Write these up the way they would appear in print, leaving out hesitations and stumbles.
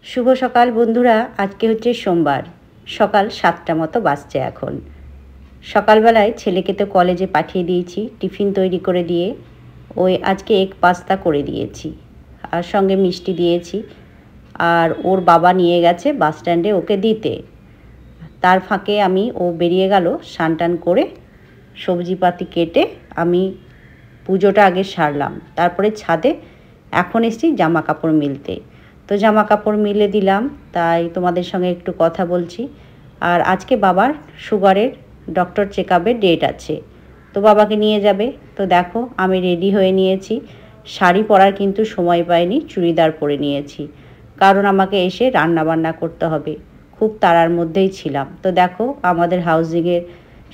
শুভ সকাল বন্ধুরা। আজকে হচ্ছে সোমবার, সকাল 7টা মতো বাজছে এখন। সকালবেলায় ছেলেকে তো কলেজে পাঠিয়ে দিয়েছি, টিফিন তৈরি করে দিয়ে ওই আজকে এগ পাস্তা করে দিয়েছি, আর সঙ্গে মিষ্টি দিয়েছি। আর ওর বাবা নিয়ে গেছে বাস স্ট্যান্ডে ওকে দিতে। তার ফাঁকে ও বেরিয়ে গেল স্নান টান করে, সবজিপাতি কেটে আমি পুজোটা আগে সারলাম, তারপরে ছাদে এখন এসেছি জামা কাপড় মিলতে। তো জামা কাপড় মিলে দিলাম, তাই তোমাদের সঙ্গে একটু কথা বলছি। আর আজকে বাবার সুগারের ডক্টর চেক আপের ডেট আছে, তো বাবাকে নিয়ে যাবে। তো দেখো আমি রেডি হয়ে নিয়েছি, শাড়ি পরার কিন্তু সময় পাইনি, চুড়িদার পরে নিয়েছি, কারণ আমাকে এসে রান্না বান্না করতে হবে। খুব তাড়ার মধ্যেই ছিলাম। তো দেখো আমাদের হাউজিংয়ের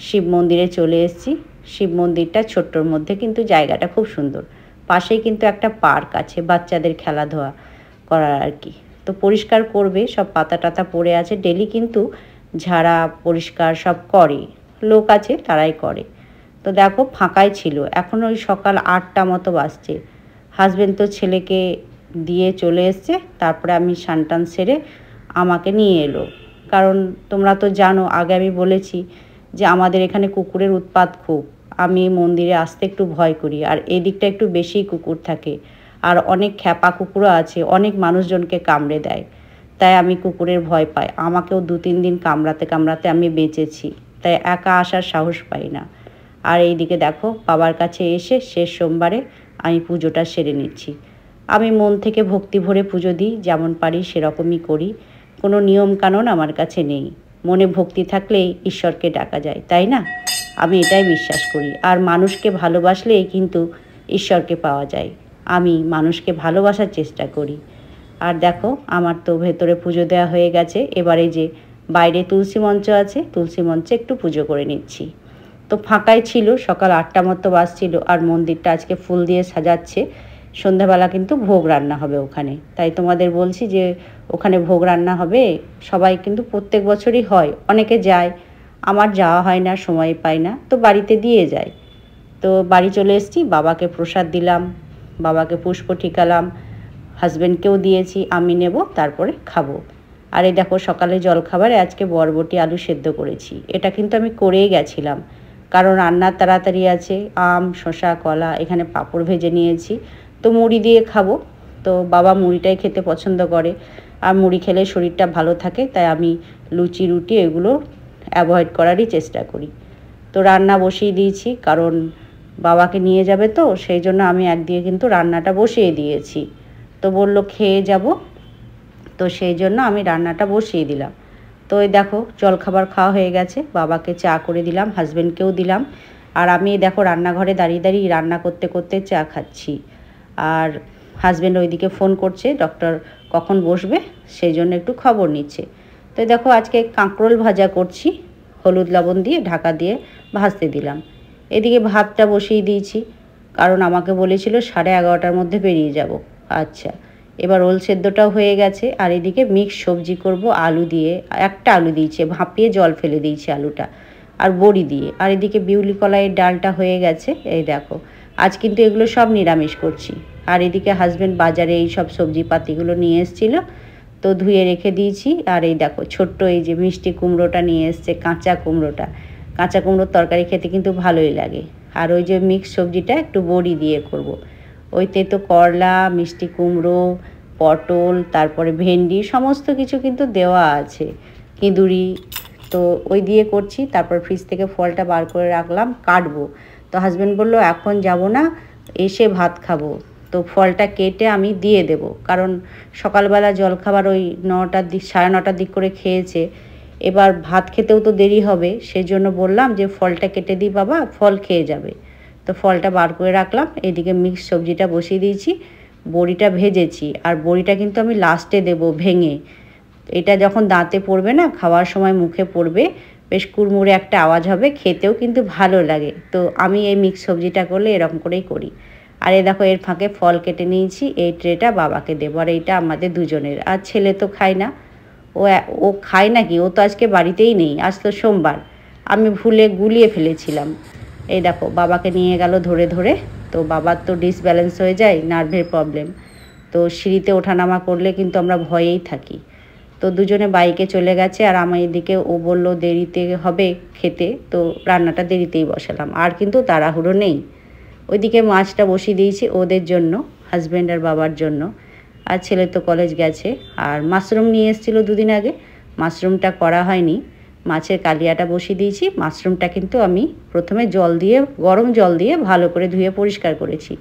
শিব মন্দিরে চলে এসেছি। শিব মন্দিরটা ছোট্টর মধ্যে, কিন্তু জায়গাটা খুব সুন্দর। পাশেই কিন্তু একটা পার্ক আছে বাচ্চাদের খেলাধুলা করার আর কি। তো পরিষ্কার করবে, সব পাতা টাতা পড়ে আছে, ডেলি কিন্তু ঝাড়া পরিষ্কার সব করে, লোক আছে তারাই করে। তো দেখো ফাঁকাই ছিল, এখন ওই সকাল 8টা মতো বাজছে। হাজব্যান্ড তো ছেলেকে দিয়ে চলে এসছে, তারপরে আমি স্নান সেরে আমাকে নিয়ে এলো। কারণ তোমরা তো জানো, আগে আমি বলেছি যে আমাদের এখানে কুকুরের উৎপাত খুব। আমি মন্দিরে আসতে একটু ভয় করি, আর এই দিকটা একটু বেশিই কুকুর থাকে, আর অনেক খ্যাপা কুকুরও আছে, অনেক মানুষজনকে কামড়ে দেয়। তাই আমি কুকুরের ভয় পাই, আমাকেও 2-3 দিন কামড়াতে কামড়াতে আমি বেঁচেছি, তাই একা আসার সাহস পাই না। আর এইদিকে দেখো বাবার কাছে এসে শেষ সোমবারে আমি পুজোটা সেরে নিচ্ছি। আমি মন থেকে ভক্তি ভরে পুজো দিই, যেমন পারি সেরকমই করি। কোনো নিয়মকানুন আমার কাছে নেই, মনে ভক্তি থাকলেই ঈশ্বরকে ডাকা যায়, তাই না? আমি এটাই বিশ্বাস করি। আর মানুষকে ভালোবাসলেই কিন্তু ঈশ্বরকে পাওয়া যায়। আমি মানুষকে ভালোবাসার চেষ্টা করি। আর দেখো আমার তো ভেতরে পুজো দেওয়া হয়ে গেছে, এবারে যে বাইরে তুলসী মঞ্চ আছে, তুলসী মঞ্চে একটু পুজো করে নিচ্ছি। তো ফাঁকাই ছিল, সকাল 8টা মতো বাজছিল, আর মন্দিরটা আজকে ফুল দিয়ে সাজাচ্ছে। সন্ধ্যাবেলা কিন্তু ভোগ রান্না হবে ওখানে, তাই তোমাদের বলছি যে ওখানে ভোগ রান্না হবে। সবাই কিন্তু প্রত্যেক বছরই হয়, অনেকে যায়, আমার যাওয়া হয় না, সময় পাই না, তো বাড়িতে দিয়ে যায়। তো বাড়ি চলে এসেছি, বাবাকে প্রসাদ দিলাম, বাবাকে পুষ্প ঠিকালাম, হাজব্যান্ডকেও দিয়েছি, আমি নেব তারপরে খাবো। আর এই দেখো সকালে জলখাবারে আজকে বরবটি আলু সেদ্ধ করেছি। এটা কিন্তু আমি করেই গেছিলাম, কারণ রান্নার তাড়াতাড়ি আছে। আম শসা কলা, এখানে পাঁপড় ভেজে নিয়েছি, তো মুড়ি দিয়ে খাবো। তো বাবা মুড়িটাই খেতে পছন্দ করে, আর মুড়ি খেলে শরীরটা ভালো থাকে, তাই আমি লুচি রুটি এগুলো অ্যাভয়েড করারই চেষ্টা করি। তো রান্না বসিয়ে দিয়েছি, কারণ বাবাকে নিয়ে যাবে, তো সেই জন্য আমি একদিকে কিন্তু রান্নাটা বসিয়ে দিয়েছি। তো বলল খেয়ে যাব, তো সেই জন্য আমি রান্নাটা বসিয়ে দিলাম। তো এই দেখো জলখাবার খাওয়া হয়ে গেছে, বাবাকে চা করে দিলাম, হাজব্যান্ডকেও দিলাম। আর আমি দেখো রান্নাঘরে দাঁড়িয়ে দাঁড়িয়ে রান্না করতে করতে চা খাচ্ছি। আর হাজব্যান্ড ওইদিকে ফোন করছে, ডক্টর কখন বসবে সেই জন্য একটু খবর নিচ্ছে। তো দেখো আজকে কাঁকরোল ভাজা করছি, হলুদ লবণ দিয়ে ঢাকা দিয়ে ভাজতে দিলাম। এদিকে ভাতটা বসিয়ে দিয়েছি, কারণ আমাকে বলেছিল 11:30টার মধ্যে বেরিয়ে যাব। আচ্ছা, এবার ওল সেদ্ধটাও হয়ে গেছে। আর এদিকে মিক্স সবজি করব আলু দিয়ে, একটা আলু দিয়েছে, ভাপিয়ে জল ফেলে দিয়েছি আলুটা, আর বড়ি দিয়ে। আর এদিকে বিউলি কলাইয়ের ডালটা হয়ে গেছে। এই দেখো আজ কিন্তু এগুলো সব নিরামিষ করছি। আর এদিকে হাজব্যান্ড বাজারে এই সব সবজিপাতিগুলো নিয়ে এসেছিলো, তো ধুয়ে রেখে দিয়েছি। আর এই দেখো ছোট্ট এই যে মিষ্টি কুমড়োটা নিয়ে এসছে, কাঁচা কুমড়োটা, কাঁচা কুমড়োর তরকারি খেতে কিন্তু ভালোই লাগে। আর ওই যে মিক্স সবজিটা একটু বড়ি দিয়ে করব। ওইতে তো করলা, মিষ্টি কুমড়ো, পটল, তারপরে ভেন্ডি, সমস্ত কিছু কিন্তু দেওয়া আছে, কিঁদুরি, তো ওই দিয়ে করছি। তারপর ফ্রিজ থেকে ফলটা বার করে রাখলাম, কাটবো। তো হাজব্যান্ড বললো এখন যাব না, এসে ভাত খাবো। তো ফলটা কেটে আমি দিয়ে দেব, কারণ সকালবেলা জলখাবার ওই 9টার দিক 9:30টার দিক করে খেয়েছে, এবার ভাত খেতেও তো দেরি হবে, সেজন্য বললাম যে ফলটা কেটে দিই বাবা, ফল খেয়ে যাবে। তো ফলটা বার করে রাখলাম, এদিকে মিক্স সবজিটা বসিয়ে দিয়েছি, বড়িটা ভেজেছি। আর বড়িটা কিন্তু আমি লাস্টে দেব ভেঙে, এটা যখন দাঁতে পড়বে না, খাওয়ার সময় মুখে পড়বে, বেশ কুড়মুড়ে একটা আওয়াজ হবে, খেতেও কিন্তু ভালো লাগে। তো আমি এই মিক্স সবজিটা করলে এরকম করেই করি। আর এই দেখো এর ফাঁকে ফল কেটে নিয়েছি, এই ট্রেটা বাবাকে দেবো, আর এইটা আমাদের দুজনের। আর ছেলে তো খায় না, ও খায় নাকি, ও তো আজকে বাড়িতেই নেই, আজ তো সোমবার, আমি ভুলে গুলিয়ে ফেলেছিলাম। এই দেখো বাবাকে নিয়ে গেল ধরে ধরে, তো বাবার তো ডিসব্যালেন্স হয়ে যায়, নার্ভের প্রবলেম। তো সিঁড়িতে ওঠানামা করলে কিন্তু আমরা ভয়েই থাকি। তো দুজনে বাইকে চলে গেছে, আর আমার এদিকে ও বলল দেরিতে হবে খেতে, তো রান্নাটা দেরিতেই বসালাম। আর কিন্তু তাড়াহুড়ো নেই। ওইদিকে মাছটা বসিয়ে দিয়েছি ওদের জন্য, হাজব্যান্ড আর বাবার জন্য। আর ছেলে তো কলেজ গেছে। আর মাশরুম নিয়ে এসেছিলো দুদিন আগে, মাশরুমটা করা হয়নি। মাছের কালিয়াটা বসিয়ে দিয়েছি। মাশরুমটা কিন্তু আমি প্রথমে জল দিয়ে, গরম জল দিয়ে ভালো করে ধুয়ে পরিষ্কার করেছি,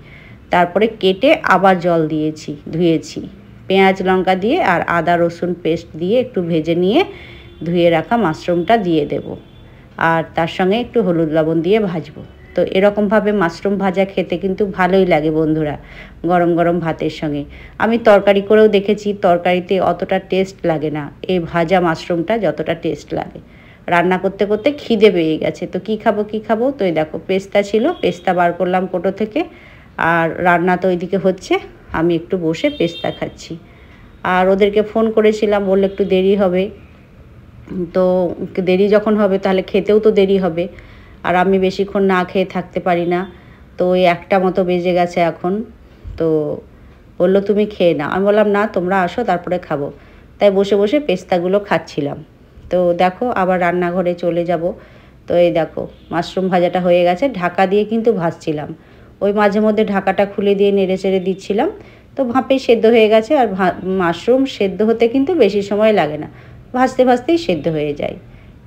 তারপরে কেটে আবার জল দিয়েছি, ধুয়েছি। পেঁয়াজ লঙ্কা দিয়ে আর আদা রসুন পেস্ট দিয়ে একটু ভেজে নিয়ে ধুয়ে রাখা মাশরুমটা দিয়ে দেব, আর তার সঙ্গে একটু হলুদ লবণ দিয়ে ভাজবো। তো এরকমভাবে মাশরুম ভাজা খেতে কিন্তু ভালোই লাগে বন্ধুরা, গরম গরম ভাতের সঙ্গে। আমি তরকারি করেও দেখেছি, তরকারিতে অতটা টেস্ট লাগে না, এই ভাজা মাশরুমটা যতটা টেস্ট লাগে। রান্না করতে করতে খিদে পেয়ে গেছে, তো কী খাবো। তো এই দেখো পেস্তা ছিল, পেস্তা বার করলাম কোটো থেকে। আর রান্না তো ওইদিকে হচ্ছে, আমি একটু বসে পেস্তা খাচ্ছি। আর ওদেরকে ফোন করেছিলাম, বললে একটু দেরি হবে। তো দেরি যখন হবে তাহলে খেতেও তো দেরি হবে, আর আমি বেশিক্ষণ না খেয়ে থাকতে পারি না। তো ওই 1টা মতো বেজে গেছে এখন। তো বললো তুমি খেয়ে নাও। আমি বললাম না, তোমরা আসো তারপরে খাবো। তাই বসে বসে পেস্তাগুলো খাচ্ছিলাম। তো দেখো আবার রান্নাঘরে চলে যাব। তো এই দেখো মাশরুম ভাজাটা হয়ে গেছে, ঢাকা দিয়ে কিন্তু ভাজছিলাম। ওই মাঝে মধ্যে ঢাকাটা খুলে দিয়ে নেড়ে চেড়ে দিচ্ছিলাম। তো ভাপেই সেদ্ধ হয়ে গেছে। আর মাশরুম সেদ্ধ হতে কিন্তু বেশি সময় লাগে না, ভাজতে ভাজতেই সেদ্ধ হয়ে যায়।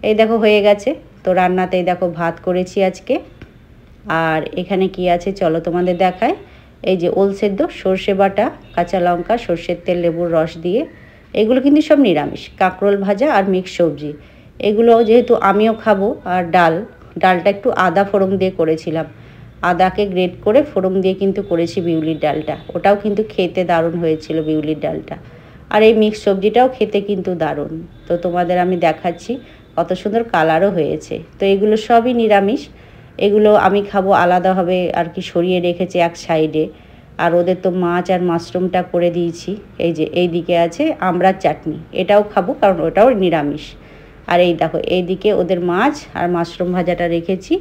এই দেখো হয়ে গেছে। তো রান্নাতেই দেখো ভাত করেছি আজকে। আর এখানে কি আছে চলো তোমাদের দেখায়। এই যে ওল সেদ্ধ, সর্ষে বাটা, কাঁচা লঙ্কা, সর্ষের তেল, লেবুর রস দিয়ে। এগুলো কিন্তু সব নিরামিষ। কাঁকরোল ভাজা আর মিক্স সবজি, এগুলো যেহেতু আমিও খাবো। আর ডালটা একটু আদা ফোড়ন দিয়ে করেছিলাম, আদাকে গ্রেট করে ফোড়ন দিয়ে কিন্তু করেছি বিউলির ডালটা। ওটাও কিন্তু খেতে দারুণ হয়েছিল বিউলির ডালটা। আর এই মিক্স সবজিটাও খেতে কিন্তু দারুণ। তো তোমাদের আমি দেখাচ্ছি, কত সুন্দর কালারও হয়েছে। তো এগুলো সবই নিরামিষ, এগুলো আমি খাবো আলাদাভাবে আর কি, সরিয়ে রেখেছি এক সাইডে। আর ওদের তো মাছ আর মাশরুমটা করে দিয়েছি। এই যে এই দিকে আছে আমড়ার চাটনি, এটাও খাবো কারণ ওটাও নিরামিষ। আর এই দেখো এইদিকে ওদের মাছ আর মাশরুম ভাজাটা রেখেছি।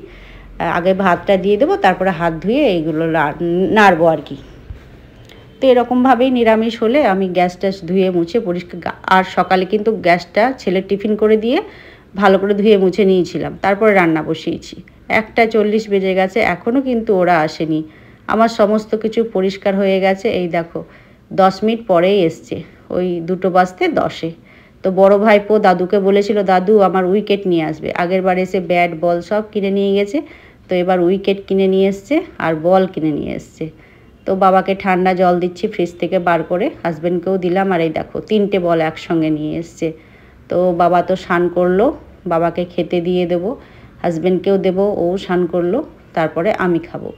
আগে ভাতটা দিয়ে দেবো, তারপরে হাত ধুয়ে এইগুলো নাড়বো আর কি। তো এরকমভাবেই নিরামিষ হলে আমি গ্যাস ট্যাস ধুয়ে মুছে পরিষ্কার। আর সকালে কিন্তু গ্যাসটা ছেলের টিফিন করে দিয়ে ভালো করে ধুয়ে মুছে নিয়েছিলাম, তারপরে রান্না বসিয়েছি। 1:40 বেজে গেছে, এখনও কিন্তু ওরা আসেনি। আমার সমস্ত কিছু পরিষ্কার হয়ে গেছে। এই দেখো 10 মিনিট পরেই এসছে, ওই 2:10 তো বড় ভাইপো দাদুকে বলেছিল দাদু আমার উইকেট নিয়ে আসবে। আগের বার এসে ব্যাট বল সব কিনে নিয়ে গেছে, তো এবার উইকেট কিনে নিয়ে এসছে আর বল কিনে নিয়ে এসছে। তো বাবাকে ঠান্ডা জল দিচ্ছি ফ্রিজ থেকে বার করে, হাজব্যান্ডকেও দিলাম। আর এই দেখো 3টে বল একসঙ্গে নিয়ে এসছে। তো বাবা তো স্নান করলো, বাবাকে খেতে দিয়ে দেবো, হাজব্যান্ডকেও দেবো, ও স্নান করলো, তারপরে আমি খাবো।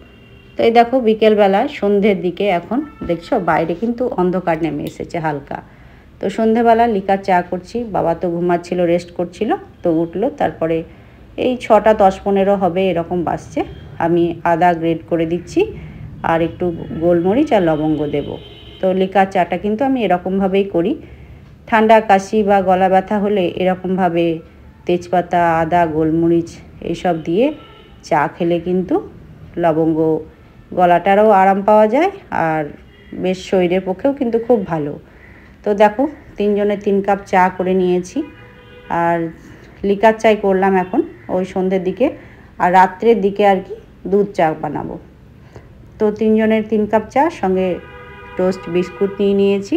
তো এই দেখো বিকেলবেলায় সন্ধ্যের দিকে এখন দেখছো বাইরে কিন্তু অন্ধকার নেমে এসেছে হালকা। তো সন্ধ্যেবেলা লিকার চা করছি, বাবা তো ঘুমাচ্ছিল, রেস্ট করছিল, তো উঠলো। তারপরে এই 6:10-15 হবে এরকম বাজছে। আমি আদা গ্রেট করে দিচ্ছি আর একটু গোলমরিচ আর লবঙ্গ দেব। তো লিকার চাটা কিন্তু আমি এরকমভাবেই করি। ঠান্ডা কাশি বা গলা ব্যথা হলে এরকমভাবে তেজপাতা, আদা, গোলমরিচ এইসব দিয়ে চা খেলে কিন্তু লবঙ্গ গলাটারও আরাম পাওয়া যায়, আর বেশ শরীরের পক্ষেও কিন্তু খুব ভালো। তো দেখো 3জনে 3 কাপ চা করে নিয়েছি। আর লিকার চাই করলাম এখন ওই সন্ধ্যের দিকে, আর রাত্রের দিকে আর কি দুধ চা বানাবো। তো 3জনের 3 কাপ চা, সঙ্গে টোস্ট বিস্কুট নিয়ে নিয়েছি।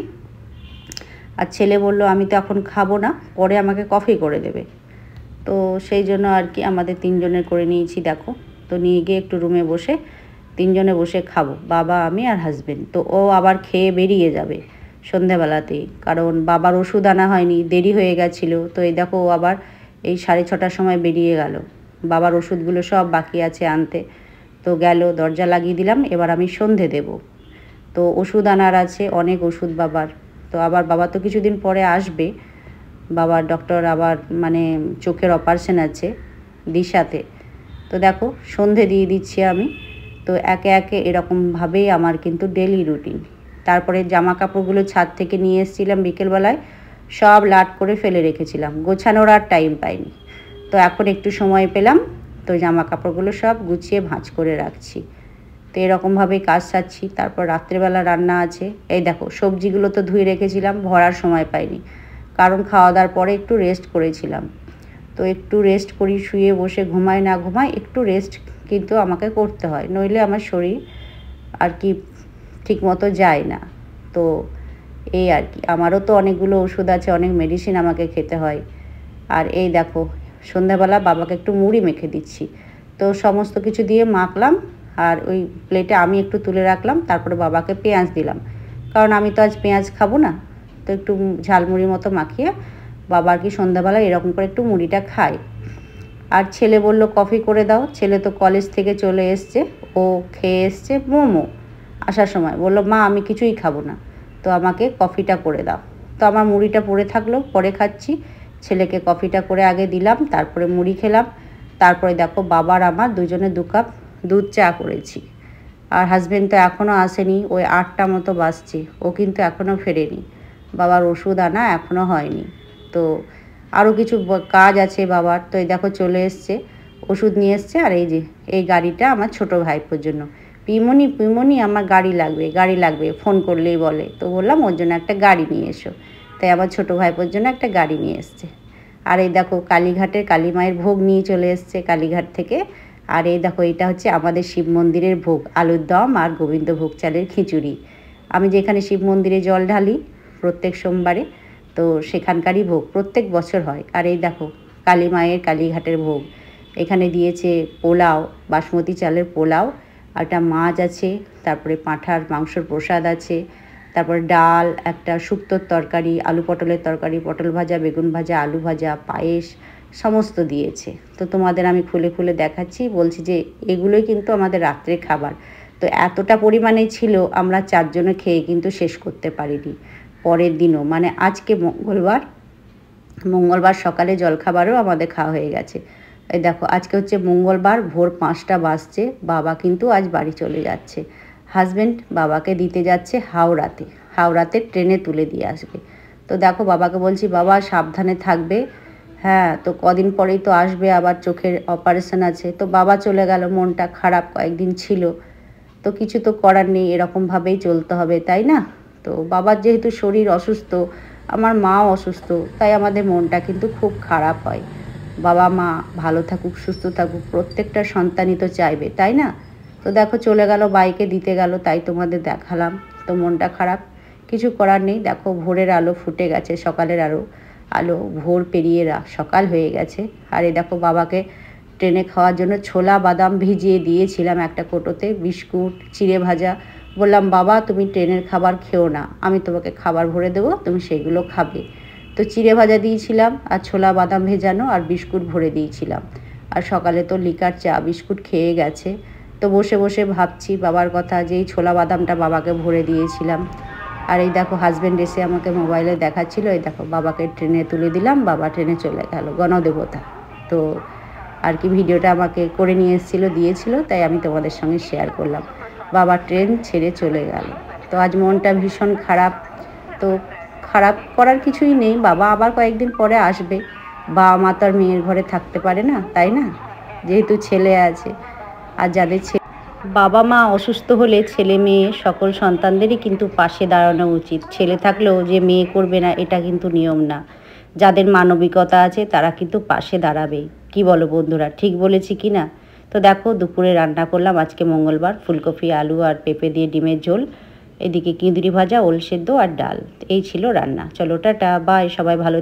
আর ছেলে বলল আমি তো এখন খাবো না, পরে আমাকে কফি করে দেবে। তো সেই জন্য আর কি আমাদের 3জনের করে নিয়েছি দেখো। তো নিয়ে গিয়ে একটু রুমে বসে 3জনে বসে খাবো, বাবা, আমি আর হাজব্যান্ড। তো ও আবার খেয়ে বেরিয়ে যাবে সন্ধ্যাবেলাতেই, কারণ বাবার ওষুধ আনা হয়নি, দেরি হয়ে গেছিলো। তো এই দেখো ও আবার এই 6:30টার সময় বেরিয়ে গেল, বাবার ওষুধগুলো সব বাকি আছে আনতে। তো গেল, দরজা লাগিয়ে দিলাম, এবার আমি সন্ধে দেব। তো ওষুধ আনার আছে, অনেক ওষুধ বাবার। তো আবার বাবা তো কিছুদিন পরে আসবে, বাবার ডক্টর আবার মানে চোখের অপারেশন আছে দিশাতে। তো দেখো সন্ধে দিয়ে দিচ্ছি আমি। তো একে একে এরকমভাবেই আমার কিন্তু ডেলি রুটিন। তারপরে জামা কাপড়গুলো ছাদ থেকে নিয়ে এসেছিলাম বিকেলবেলায়, সব লাট করে ফেলে রেখেছিলাম, গোছানোর আর টাইম পাইনি। তো এখন একটু সময় পেলাম, তো জামা কাপড়গুলো সব গুছিয়ে ভাঁজ করে রাখছি। তো এরকমভাবেই কাজ সারছি। তারপর রাত্রেবেলা রান্না আছে। এই দেখো সবজিগুলো তো ধুয়ে রেখেছিলাম, ভরার সময় পাইনি, কারণ খাওয়া দাওয়ার পরে একটু রেস্ট করেছিলাম। তো একটু রেস্ট করি, শুয়ে বসে ঘুমাই না ঘুমাই একটু রেস্ট কিন্তু আমাকে করতে হয়, নইলে আমার শরীর আর কি ঠিকমতো যায় না। তো এই আর কি, আমারও তো অনেকগুলো ওষুধ আছে, অনেক মেডিসিন আমাকে খেতে হয়। আর এই দেখো সন্ধ্যাবেলা বাবাকে একটু মুড়ি মেখে দিচ্ছি। তো সমস্ত কিছু দিয়ে মাখলাম, আর ওই প্লেটে আমি একটু তুলে রাখলাম, তারপরে বাবাকে পেঁয়াজ দিলাম, কারণ আমি তো আজ পেঁয়াজ খাবো না। তো একটু ঝালমুড়ির মতো মাখিয়ে বাবা আর কি সন্ধ্যাবেলা এরকম করে একটু মুড়িটা খায়। আর ছেলে বলল কফি করে দাও। ছেলে তো কলেজ থেকে চলে এসছে, ও খেয়ে এসছে মোমো। আসার সময় বলল মা আমি কিছুই খাবো না, তো আমাকে কফিটা করে দাও। তো আমার মুড়িটা পড়ে থাকলো, পরে খাচ্ছি। ছেলেকে কফিটা করে আগে দিলাম, তারপরে মুড়ি খেলাম। তারপরে দেখো বাবার আমার দুজনে 2 কাপ দুধ চা করেছি। আর হাজব্যান্ড তো এখনও আসেনি, ওই 8টা মতো বাজছে, ও কিন্তু এখনও ফেরেনি। বাবার ওষুধ আনা এখনও হয়নি। তো আরও কিছু কাজ আছে বাবার। তো এই দেখো চলে এসছে, ওষুধ নিয়ে এসছে। আর এই যে এই গাড়িটা আমার ছোটো ভাইপোর জন্য। পিমনি আমার গাড়ি লাগবে, গাড়ি লাগবে, ফোন করলেই বলে। তো বললাম ওর জন্য একটা গাড়ি নিয়ে এসো। তাই আমার ছোটো ভাইপোর জন্য একটা গাড়ি নিয়ে এসছে। আর এই দেখো কালীঘাটের কালী মায়ের ভোগ নিয়ে চলে এসছে কালীঘাট থেকে। আর এই দেখো এটা হচ্ছে আমাদের শিব মন্দিরের ভোগ, আলুর দম আর গোবিন্দভোগ চালের খিচুড়ি। আমি যেখানে শিব মন্দিরে জল ঢালি প্রত্যেক সোমবারে, তো সেখানকারই ভোগ প্রত্যেক বছর হয়। আর এই দেখো কালী মায়ের কালীঘাটের ভোগ। এখানে দিয়েছে পোলাও, বাসমতি চালের পোলাও, আর একটা মাছ আছে, তারপরে পাঁঠার মাংসর প্রসাদ আছে, তারপরে ডাল, একটা শুক্তোর তরকারি, আলু পটলের তরকারি, পটল ভাজা, বেগুন ভাজা, আলু ভাজা, পায়েস সমস্ত দিয়েছে। তো তোমাদের আমি খুলে খুলে দেখাচ্ছি, বলছি যে এগুলোই কিন্তু আমাদের রাত্রের খাবার। তো এতটা পরিমাণে ছিল, আমরা 4 জনে খেয়ে কিন্তু শেষ করতে পারিনি। পরের দিনও মানে আজকে মঙ্গলবার সকালে জলখাবারও আমাদের খাওয়া হয়ে গেছে। এই দেখো আজকে হচ্ছে মঙ্গলবার, ভোর 5টা বাজছে, বাবা কিন্তু আজ বাড়ি চলে যাচ্ছে। হাজব্যান্ড বাবাকে দিতে যাচ্ছে হাওড়াতে ট্রেনে তুলে দিয়ে আসবে। তো দেখো বাবাকে বলছি বাবা সাবধানে থাকবে, হ্যাঁ তো কদিন পরেই তো আসবে, আবার চোখের অপারেশন আছে। তো বাবা চলে গেল, মনটা খারাপ কয়েকদিন ছিল। তো কিছু তো করার নেই, এরকমভাবেই চলতে হবে, তাই না? তো বাবার যেহেতু শরীর অসুস্থ, আমার মাও অসুস্থ, তাই আমাদের মনটা কিন্তু খুব খারাপ হয়। বাবা মা ভালো থাকুক, সুস্থ থাকুক, প্রত্যেকটা সন্তানই তো চাইবে, তাই না? তো দেখো চলে গেল, বাইকে দিতে গেল, তাই তোমাদের দেখালাম। তো মনটা খারাপ, কিছু করার নেই। দেখো ভোরের আলো ফুটে গেছে, সকালের আলো ভোর পেরিয়ে সকাল হয়ে গেছে। আর এই দেখো বাবাকে ট্রেনে খাওয়ার জন্য ছোলা বাদাম ভিজিয়ে দিয়েছিলাম একটা কোটোতে, বিস্কুট, চিড়ে ভাজা। বললাম বাবা তুমি ট্রেনের খাবার খেও না, আমি তোমাকে খাবার ভরে দেবো, তুমি সেগুলো খাবে। তো চিড়ে ভাজা দিয়েছিলাম, আর ছোলা বাদাম ভেজানো, আর বিস্কুট ভরে দিয়েছিলাম। আর সকালে তো লিকার চা বিস্কুট খেয়ে গেছে। তো বসে বসে ভাবছি বাবার কথা, যে এই ছোলা বাদামটা বাবাকে ভরে দিয়েছিলাম। আর এই দেখো হাজব্যান্ড এসে আমাকে মোবাইলে দেখাচ্ছিল, এই দেখো বাবাকে ট্রেনে তুলে দিলাম, বাবা ট্রেনে চলে গেল, গণদেবতা। তো আর কি ভিডিওটা আমাকে করে নিয়ে দিয়েছিল, তাই আমি তোমাদের সঙ্গে শেয়ার করলাম। বাবা ট্রেন ছেড়ে চলে গেল। তো আজ মনটা ভীষণ খারাপ। তো খারাপ করার কিছুই নেই, বাবা আবার কয়েকদিন পরে আসবে। বাবা মা তো আর মেয়ের ঘরে থাকতে পারে না, তাই না? যেহেতু ছেলে আছে, আর যাদের বাবা মা অসুস্থ হলে ছেলে মেয়ে সকল সন্তানদেরই কিন্তু পাশে দাঁড়ানো উচিত। ছেলে থাকলেও যে মেয়ে করবে না এটা কিন্তু নিয়ম না। যাদের মানবিকতা আছে তারা কিন্তু পাশে দাঁড়াবেই। কি বলো বন্ধুরা, ঠিক বলেছি কি না? তো দেখো দুপুরে রান্না করলাম আজকে মঙ্গলবার, ফুলকপি আলু আর পেঁপে দিয়ে ডিমের ঝোল, এদিকে কিঁদুরি ভাজা, ওল সেদ্ধ আর ডাল। এই ছিল রান্না। চলো টাটা, বাই, সবাই ভালো